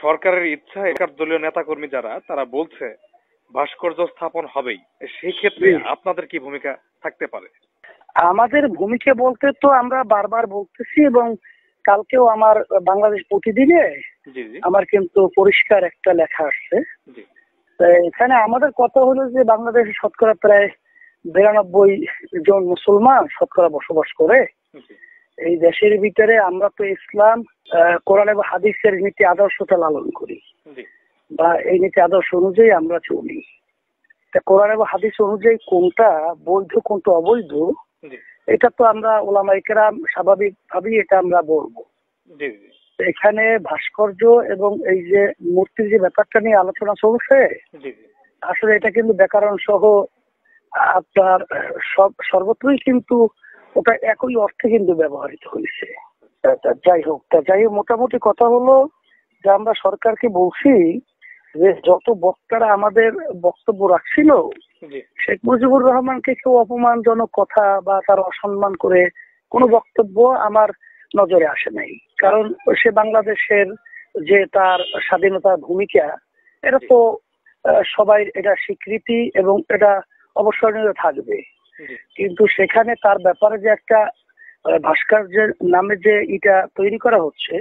সরকারের ইচ্ছা, একার দলীয় নেতাকর্মী যারা তারা বলছে ভাস্কর্য স্থাপন হবেই, সেই ক্ষেত্রে আপনাদের কি ভূমিকা থাকতে পারে? আমাদের ভূমিকা বলতে তো আমরা বারবার বলতেছি, এবং কালকেও আমার বাংলাদেশ প্রতিদিনে আমার কিন্তু পরিষ্কার একটা লেখা আসছে। এখানে আমাদের কথা হলো যে বাংলাদেশে শতকরা প্রায় 92 জন মুসলমান শতকরা বসবাস করে। এই দেশের ভিতরে আমরা তো ইসলাম, কোরআন এবং হাদিসের নীতি আদর্শটা লালন করি, বা এই নীতি আদর্শ অনুযায়ী আমরা চলি। কোরআন এবং হাদিস অনুযায়ী কোনটা বৈধ কোনটা অবৈধ, এটা তো আমরা ওলামায়ে কেরাম স্বাভাবিক ভাবেই এটা আমরা বলবো। এখানে ভাস্কর্য এবং এই যে মূর্তির যে ব্যাপারটা নিয়ে আলোচনা চলছে, আসলে এটা কিন্তু ব্যাকরণ সহ আপনার সর্বত্রই কিন্তু ওটা একই অর্থে কিন্তু ব্যবহৃত হয়েছে। যাই হোক মোটামুটি কথা হলো যে আমরা সরকারকে বলছি যে যত বক্তারা আমাদের বক্তব্য রাখছিল, শেখ মুজিবুর রহমানকে কেউ অপমানজনক কথা বা তার অসম্মান করে কোনো বক্তব্য আমার নজরে আসে নাই। কারণ সে বাংলাদেশের যে তার স্বাধীনতার ভূমিকা, এটা তো সবাই এটা স্বীকৃতি এবং এটা অবসরণীয় থাকবে। কিন্তু সেখানে তার ব্যাপারে যে একটা ভাস্কর্যের নামে যে এটা তৈরি করা হচ্ছে,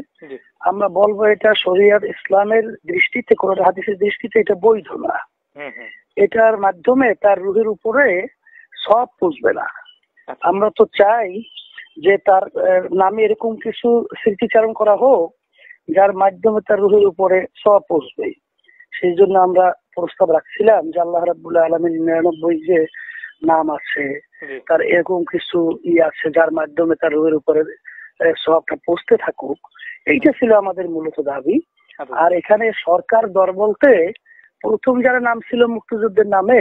আমরা বলবো এটা শরিয়ত ইসলামের দৃষ্টিতে, কোরআন হাদিসের দৃষ্টিতে এটা বৈধ না। এটার মাধ্যমে তার রুহের উপরে সব পুষবে না। আমরা তো চাই যে তার নামে এরকম কিছু স্মৃতিচারণ করা হোক যার মাধ্যমে তার রুহের উপরে সব পুষবে। সেই জন্য আমরা প্রস্তাব রাখছিলাম যে আল্লাহ রাব্বুল আলামিন 99 যে নাম আছে, তার এরকম কিছু আছে যার মাধ্যমে তার রুহের উপরে সবটা পৌঁছতে থাকুক। এইটা ছিল আমাদের মূলত দাবি। আর এখানে সরকার দর বলতে প্রথম যারা নাম ছিল মুক্তিযুদ্ধের নামে,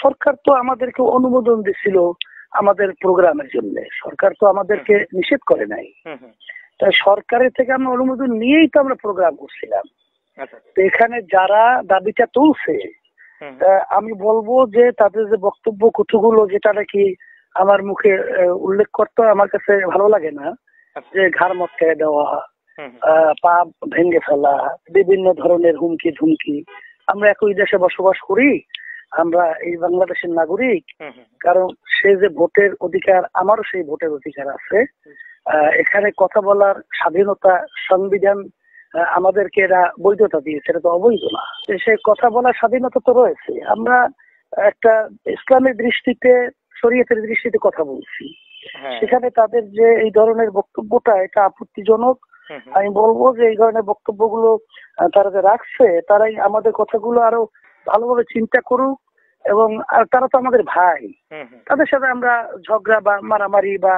সরকার তো আমাদেরকে অনুমোদন দিছিল আমাদের প্রোগ্রামের জন্য, সরকার তো আমাদেরকে নিষেধ করে নাই। তাই সরকারের থেকে আমরা অনুমোদন নিয়েই তো আমরা প্রোগ্রাম করছিলাম। তো এখানে যারা দাবিটা তুলছে, আমি বলবো যে তাদের যে বক্তব্য কতগুলো, যেটা নাকি আমার মুখে উল্লেখ করতে আমার কাছে ভালো লাগে না, যে ঘাড় মটকায় দেওয়া, পা ভেঙে ফেলা, বিভিন্ন ধরনের হুমকি ধুমকি। আমরা একই দেশে বসবাস করি, আমরা এই বাংলাদেশের নাগরিক, কারণ সে যে ভোটের অধিকার, আমারও সেই ভোটের অধিকার আছে। এখানে কথা বলার স্বাধীনতা সংবিধান আমাদেরকে এরা বৈধতা দিয়েছে, এটা তো অবৈধ না। সে কথা বলার স্বাধীনতা তো রয়েছে। আমরা একটা ইসলামের দৃষ্টিতে, শরীয়তের দৃষ্টিতে কথা বলছি, সেখানে তাদের যে এই ধরনের বক্তব্যটা, এটা আপত্তিজনক। আমি বলবো যে এই ধরনের বক্তব্যগুলো তারা যে রাখছে, তারাই আমাদের কথাগুলো আরো ভালোভাবে চিন্তা করুক। এবং তারা তো আমাদের ভাই, তাদের সাথে আমরা ঝগড়া বা মারামারি বা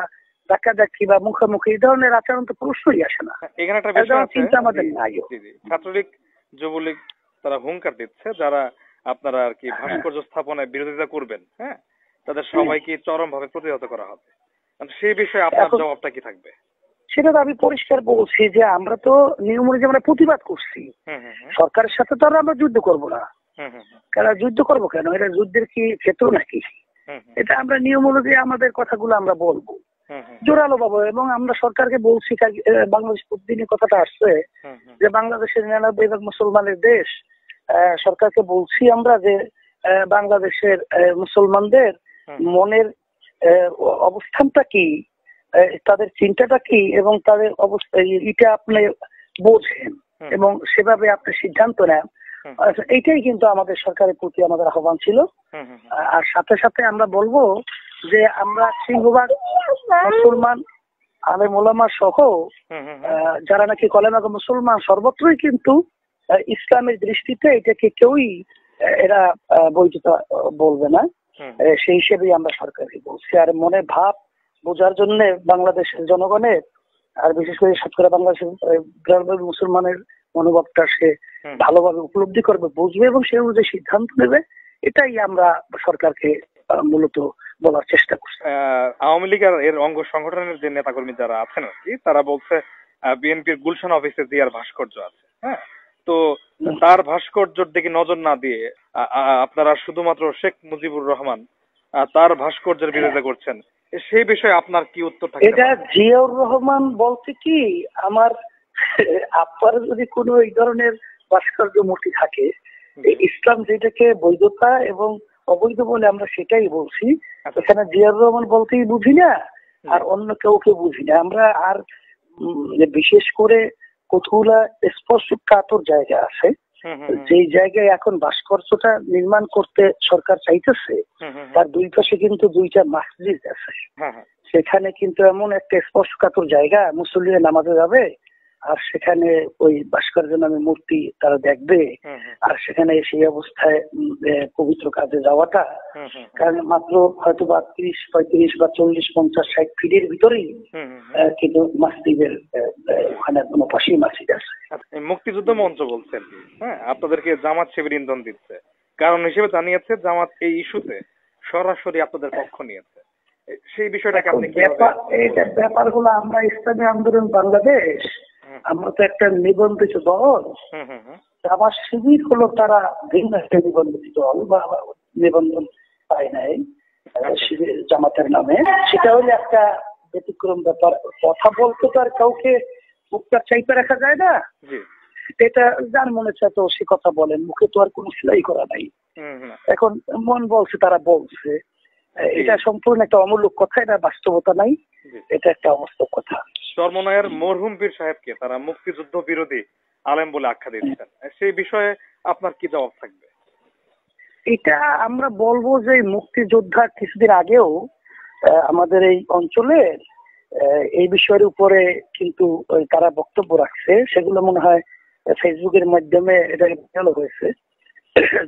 ধাক্কাধাক্কি বা মুখোমুখি এই ধরনের আচরণ তো প্রশ্নই আসে না। এখানে একটা বিষয় আছে, চিন্তা আমাদের নাই। ছাত্রলীগ যুবলীগ তারা হুঙ্কার দিচ্ছে, যারা আপনারা আর কি ভাস্কর্য স্থাপনায় বিরোধিতা করবেন, হ্যাঁ, তাদের সবাইকে চরম ভাবে প্রতিহত করা হবে। সেই বিষয়ে আপনার জবাবটা কি থাকবে? সেটা তো আমি পরিষ্কার বলছি যে আমরা তো নিয়ম অনুযায়ী আমরা প্রতিবাদ করছি। সরকারের সাথে তো আমরা যুদ্ধ করবো না। কারণ যুদ্ধ করবো কেন? এটা যুদ্ধের কি ক্ষেত্র নাকি? এটা আমরা নিয়ম অনুযায়ী আমাদের কথাগুলো আমরা বলবো জোরালো পাবো। এবং আমরা সরকারকে বলছি, বাংলাদেশ প্রতিদিনের কথাটা আসছে যে বাংলাদেশের 99% মুসলমানের দেশ। সরকারকে বলছি আমরা যে বাংলাদেশের মুসলমানদের মনের অবস্থানটা কি, তাদের চিন্তাটা কি, এবং তাদের অবস্থা এটা আপনি বোঝেন এবং সেভাবে আপনি সিদ্ধান্ত নেন। এইটাই কিন্তু আমাদের সরকারের প্রতি আমাদের আহ্বান ছিল। আর সাথে সাথে আমরা বলবো যে আমরা সিংহভাগ মুসলমান আলেম ওলামা সহ যারা নাকি কলেমা মুসলমান, সর্বত্রই কিন্তু ইসলামের দৃষ্টিতে এটাকে কেউই এরা বৈধতা বলবে না। সেই হিসেবেই আমরা সরকারকে বলছি। আর মনে ভাব বোঝার জন্য বাংলাদেশের জনগণের, আর বিশেষ করে শতকরা বাংলাদেশের মুসলমানের মনোভাবটা সে ভালোভাবে উপলব্ধি করবে, বুঝবে এবং সে অনুযায়ী সিদ্ধান্ত নেবে, এটাই আমরা সরকারকে মূলত বলার চেষ্টা করছি। আওয়ামী লীগের এর অঙ্গ সংগঠনের যে নেতাকর্মী যারা আছেন আর কি, তারা বলছে বিএনপির গুলশান অফিসে জিয়ার ভাস্কর্য আছে, হ্যাঁ, তো তার ভাস্কর্যের দিকে নজর না দিয়ে আপনারা শুধুমাত্র শেখ মুজিবুর রহমান তার ভাস্কর্যের বিরোধিতা করছেন। সেই বিষয়ে আপনার কি উত্তর থাকে? এটা জিয়াউর রহমান বলতে কি, আমার আপনার যদি কোনো এই ধরনের ভাস্কর্য মূর্তি থাকে, ইসলাম যেটাকে বৈধতা এবং অবৈধ বলে আমরা সেটাই বলছি। এখানে জিয়াউর রহমান বলতেই বুঝি না, আর অন্য কাউকে বুঝি না আমরা। আর বিশেষ করে কতগুলা স্পর্শকাতর জায়গা আছে, যে জায়গায় এখন ভাস্কর্যটা নির্মাণ করতে সরকার চাইতেছে, তার দুই পাশে কিন্তু দুইটা মসজিদ আছে। সেখানে কিন্তু এমন একটা স্পর্শকাতর জায়গা, মুসল্লিরা নামাজে যাবে আর সেখানে ওই ভাস্কর্য নামে মূর্তি তারা দেখবে, আর সেখানে সেই অবস্থায় পবিত্র কাজে যাওয়াটা, কারণ মাত্র হয়তো 30-35 বা 40-50-60 ফিটের ভিতরেই কিন্তু মসজিদের ওখানে কোনো পাশেই মসজিদ আছে। মুক্তিযুদ্ধ মঞ্চ বলছেন, হ্যাঁ, আপনাদেরকে জামাত শিবির ইন্ধন দিচ্ছে, কারণ হিসেবে জানিয়েছে জামাত এই ইস্যুতে সরাসরি আপনাদের পক্ষ নিয়েছে। সেই বিষয়টাকে আপনি এই ব্যাপারগুলো আমরা ইসলামী আন্দোলন বাংলাদেশ, আমরা তো একটা নিবন্ধিত দল। জামাত শিবির হলো তারা ভিন্ন একটা নিবন্ধিত দল, বা নিবন্ধন পায় নাই জামাতের নামে। সেটা হলে একটা ব্যতিক্রম ব্যাপার। কথা বলতে তো আর কাউকে মুখটা চাইতে রাখা যায় না। এটা যার মনে চায় তো সে কথা বলেন, মুখে তো আর কোনো সেলাই করা নাই। এখন মন বলছে তারা বলছে, এটা সম্পূর্ণ একটা অমূলক কথা, এটা বাস্তবতা নাই, এটা একটা অবাস্তব কথা। চরমনায়ের মরহুম পীর সাহেবকে তারা মুক্তিযুদ্ধ বিরোধী আলেম বলে আখ্যা দিচ্ছেন, সেই বিষয়ে আপনার কি জবাব থাকবে? এটা আমরা বলবো যে মুক্তিযোদ্ধা কিছুদিন আগেও আমাদের এই অঞ্চলের এই বিষয়ের উপরে কিন্তু তারা বক্তব্য রাখছে, সেগুলো মনে হয় ফেসবুকের মাধ্যমে এটা ভালো হয়েছে,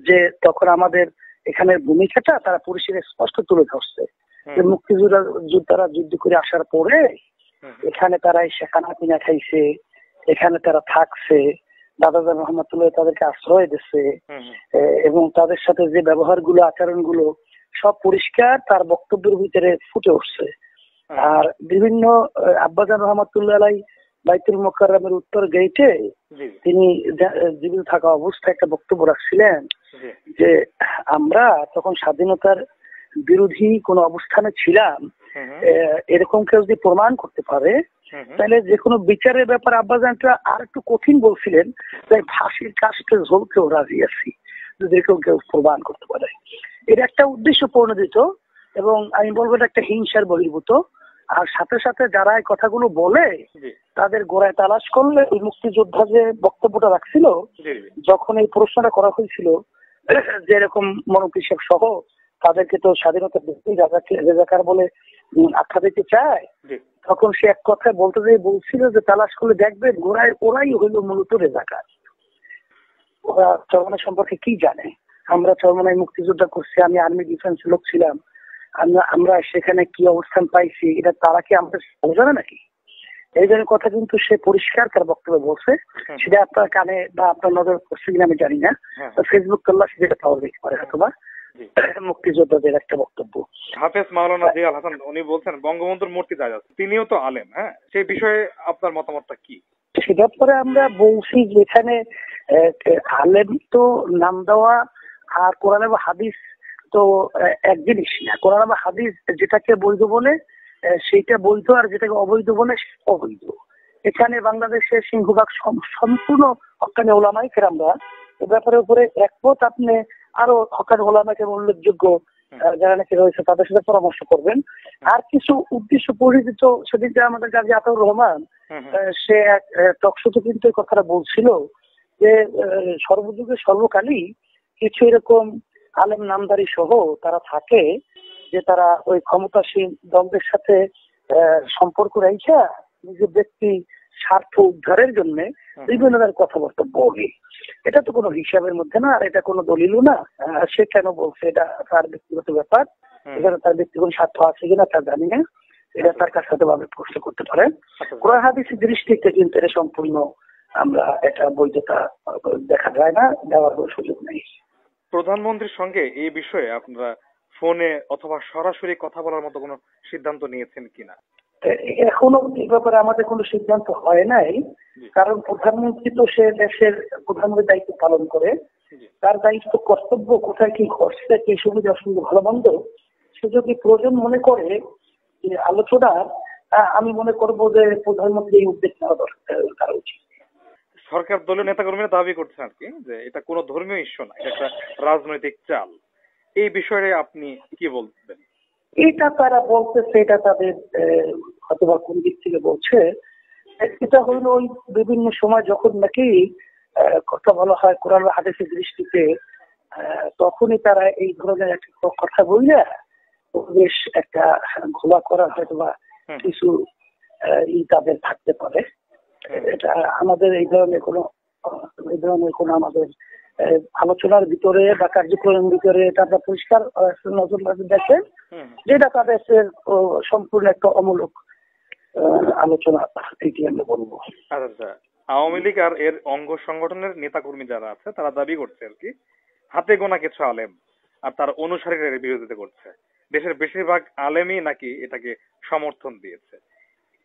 যে তখন আমাদের এখানের ভূমিকাটা তারা পরিষ্কার স্পষ্ট তুলে ধরছে, যে মুক্তিযোদ্ধারা যুদ্ধ করে আসার পরে এখানে তারা এসে খানা পিনা খাইছে, এখানে তারা থাকছে, দাদাজান রহমতুল্লাহ তাদেরকে আশ্রয় দিচ্ছে, এবং তাদের সাথে যে ব্যবহার গুলো, আচরণ গুলো সব পরিষ্কার তার বক্তব্যের ভিতরে ফুটে উঠছে। আর বিভিন্ন আব্বাজান রহমতুল্লাহ আলাই বাইতুল মোকাররমের উত্তর গেটে তিনি জীবিত থাকা অবস্থায় একটা বক্তব্য রাখছিলেন, যে আমরা তখন স্বাধীনতার বিরোধী কোন অবস্থানে ছিলাম, এরকম কেউ যদি প্রমাণ করতে পারে তাহলে যে কোনো বিচারের ব্যাপারে আব্বাজানটা আর একটু কঠিন বলছিলেন, তাই ফাঁসির কাজটা ঝোলকেও রাজি আছি যদি কেউ প্রমাণ করতে পারে। এটা একটা উদ্দেশ্য প্রণোদিত, এবং আমি বলবো এটা একটা হিংসার বহির্ভূত। আর সাথে সাথে যারা এই কথাগুলো বলে তাদের গোড়ায় তালাশ করলে ওই মুক্তিযোদ্ধা যে বক্তব্যটা রাখছিল, যখন এই প্রশ্নটা করা হয়েছিল যে এরকম মনোকিষেক সহ তাদেরকে তো স্বাধীনতা রেজাকার বলে আখ্যা দিতে চায়, তখন সে এক কথায় বলতে যেয়ে বলছিল যে তালাশ করলে দেখবেন গোড়ায় ওরাই হইল মূলত রেজাকার। ওরা চরমনাই সম্পর্কে কি জানে? আমরা চরমনাই মুক্তিযোদ্ধা করছি, আমি আর্মি ডিফেন্স লোক ছিলাম, আমরা সেখানে কি অবস্থান পাইছি এটা তারা কি আমাদের জানে নাকি? এই ধরনের কথা কিন্তু সে পরিষ্কার তার বক্তব্য বলছে, সেটা আপনার কানে বা আপনার নজর পড়ছে কিনা আমি জানি না, ফেসবুক করলে সেটা পাওয়া যেতে পারে হয়তো বা মুক্তিযোদ্ধাদের একটা বক্তব্য। হাফেজ মাওলানা জিয়াউল হাসান উনি বলছেন বঙ্গবন্ধুর মূর্তি দাঁড়িয়ে আছে, তিনিও তো আলেম, হ্যাঁ, সেই বিষয়ে আপনার মতামতটা কি? সে ব্যাপারে আমরা বলছি যেখানে আলেম তো নাম দেওয়া আর কোরআন এবং হাদিস তো এক জিনিস না। কোরআন এবং হাদিস যেটাকে বৈধ বলে সেইটা বৈধ, আর যেটাকে অবৈধ বলে অবৈধ। এখানে বাংলাদেশের সিংহভাগ সম্পূর্ণ হক্কানি ওলামাই কেরামরা এ ব্যাপারের উপরে একমত। আপনি আরো হক্কানি ওলামাকে উল্লেখযোগ্য যারা নাকি রয়েছে তাদের সাথে পরামর্শ করবেন। আর কিছু উদ্দেশ্য পরিচিত, সেদিকে আমাদের গাজী আতাউর রহমান সে এক টকশোতে কিন্তু এই কথাটা বলছিল যে সর্বযুগে সর্বকালই কিছু এরকম আলেম নামদারি সহ তারা থাকে যে তারা ওই ক্ষমতাসীন দলদের সাথে সম্পর্ক রেখে নিজের ব্যক্তি স্বার্থ উদ্ধারের জন্য বিভিন্ন ধরনের কথাবার্তা বলে। এটা তো কোনো হিসাবের মধ্যে না, আর এটা কোনো দলিলও না। সে কেন বলছে এটা তার ব্যক্তিগত ব্যাপার, এখানে তার ব্যক্তিগত স্বার্থ আছে কিনা তা জানি না, এটা তার কাছে ভাবে প্রশ্ন করতে পারেন। কোরআন হাদিসের দৃষ্টিতে কিন্তু এটা সম্পূর্ণ আমরা এটা বৈধতা দেখা যায় না, দেওয়ার কোনো সুযোগ নেই। প্রধানমন্ত্রীর সঙ্গে এই বিষয়ে আপনারা ফোনে অথবা সরাসরি কথা বলার মতো কোনো সিদ্ধান্ত নিয়েছেন কিনা? এখনো এই ব্যাপারে আমাদের কোনো সিদ্ধান্ত হয় নাই, কারণ প্রধানমন্ত্রী তো সে দেশের প্রধানমন্ত্রীর দায়িত্ব পালন করে, তার দায়িত্ব কর্তব্য কোথায় কি ঘটছে, কি সুবিধা অসুবিধা ভালো মন্দ, সে যদি প্রয়োজন মনে করে যে আলোচনা, আমি মনে করবো যে প্রধানমন্ত্রী এই উদ্যোগ নেওয়া দরকার উচিত। সরকার দলীয় নেতাকর্মীরা দাবি করছেন আর কি যে এটা কোনো ধর্মীয় ইস্যু না, এটা একটা রাজনৈতিক চাল। এই বিষয়ে আপনি কি বলবেন? এটা তারা বলতেছে, এটা তাদের হয়তো বা কোন দিক থেকে বলছে, এটা হলো ওই বিভিন্ন সময় যখন নাকি কথা বলা হয় কোরআন হাদিসের দৃষ্টিতে, তখনই তারা এই ধরনের একটা কথা বললে বেশ একটা ঘোলা করা হয়তো বা কিছু তাদের থাকতে পারে। এটা আমাদের এই ধরনের কোনো আমাদের আলোচনার ভিতরে বা কার্যক্রমের ভিতরে এটা আমরা পরিষ্কার নজর দেখেন যেটা তাদের সম্পূর্ণ একটা অমূলক আলোচনা, এটি আমরা বলবো। আচ্ছা, আওয়ামী লীগ আর এর অঙ্গ সংগঠনের নেতাকর্মী যারা আছে তারা দাবি করছে আর কি হাতে গোনা কিছু আলেম আর তার অনুসারীরা বিরোধিতা করছে। দেশের বেশিরভাগ আলেমই নাকি এটাকে সমর্থন দিয়েছে।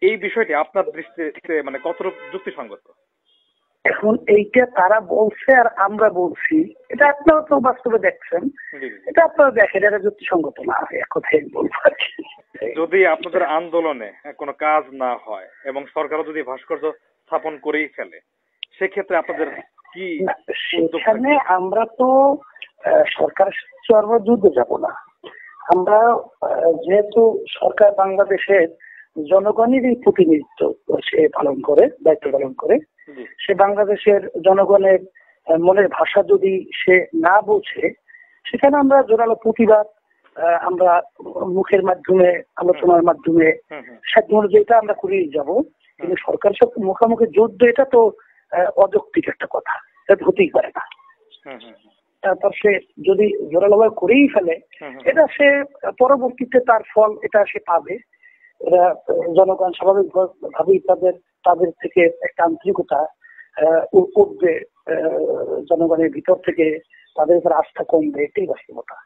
এই বিষয়টি আপনার দৃষ্টিতে মানে কতটুকু যুক্তিসঙ্গত? এখন এইটা তারা বলছে আর আমরা বলছি, এটা আপনারা তো বাস্তবে দেখছেন, এটা আপনারা দেখেন, এটা যুক্তিসঙ্গত না, এক কথাই বলবো আর কি। যদি আপনাদের আন্দোলনে কোনো কাজ না হয় এবং সরকারও যদি ভাস্কর্য স্থাপন করেই ফেলে, সেক্ষেত্রে আপনাদের কি? সেখানে আমরা তো সরকার যুদ্ধে যাব না। আমরা যেহেতু সরকার বাংলাদেশের জনগণেরই প্রতিনিধিত্ব সে পালন করে, দায়িত্ব পালন করে, সে বাংলাদেশের জনগণের মনের ভাষা যদি সে না বোঝে, সেখানে আমরা জোরালো প্রতিবাদ আমরা মুখের মাধ্যমে, আলোচনার মাধ্যমে সাধ্য অনুযায়ী আমরা করেই যাব। কিন্তু সরকারের সাথে মুখোমুখি যুদ্ধ এটা তো অযৌক্তিক একটা কথা, এটা হতেই পারে না। তারপর সে যদি জোরালোভাবে করেই ফেলে, এটা সে পরবর্তীতে তার ফল এটা সে পাবে। এরা জনগণ স্বাভাবিক ভাবেই তাদের থেকে একটা আন্তরিকতা উঠবে, জনগণের ভিতর থেকে তাদের উপর আস্থা কমবে, এটাই বাস্তবতা।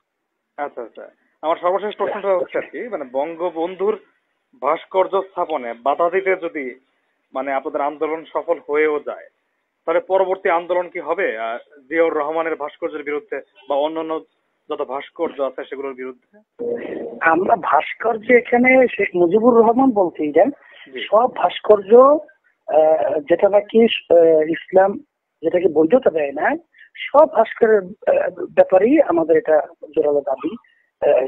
আচ্ছা, আমার সর্বশেষ প্রশ্নটা হচ্ছে আর কি, মানে বঙ্গবন্ধুর ভাস্কর্য স্থাপনে বাধা দিতে যদি মানে আপনাদের আন্দোলন সফল হয়েও যায়, তাহলে পরবর্তী আন্দোলন কি হবে জিয়াউর রহমানের ভাস্কর্যের বিরুদ্ধে বা অন্যান্য যত ভাস্কর্য আছে সেগুলোর বিরুদ্ধে? আমরা ভাস্কর্য এখানে শেখ মুজিবুর রহমান বলতে যান, সব ভাস্কর্য যেটা নাকি ইসলাম যেটাকে বৈধতা দেয় না, সব ভাস্করের ব্যাপারেই আমাদের এটা জোরালো দাবি,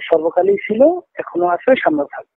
সর্বকালই ছিল, এখনো আছে, সামনে থাকবে।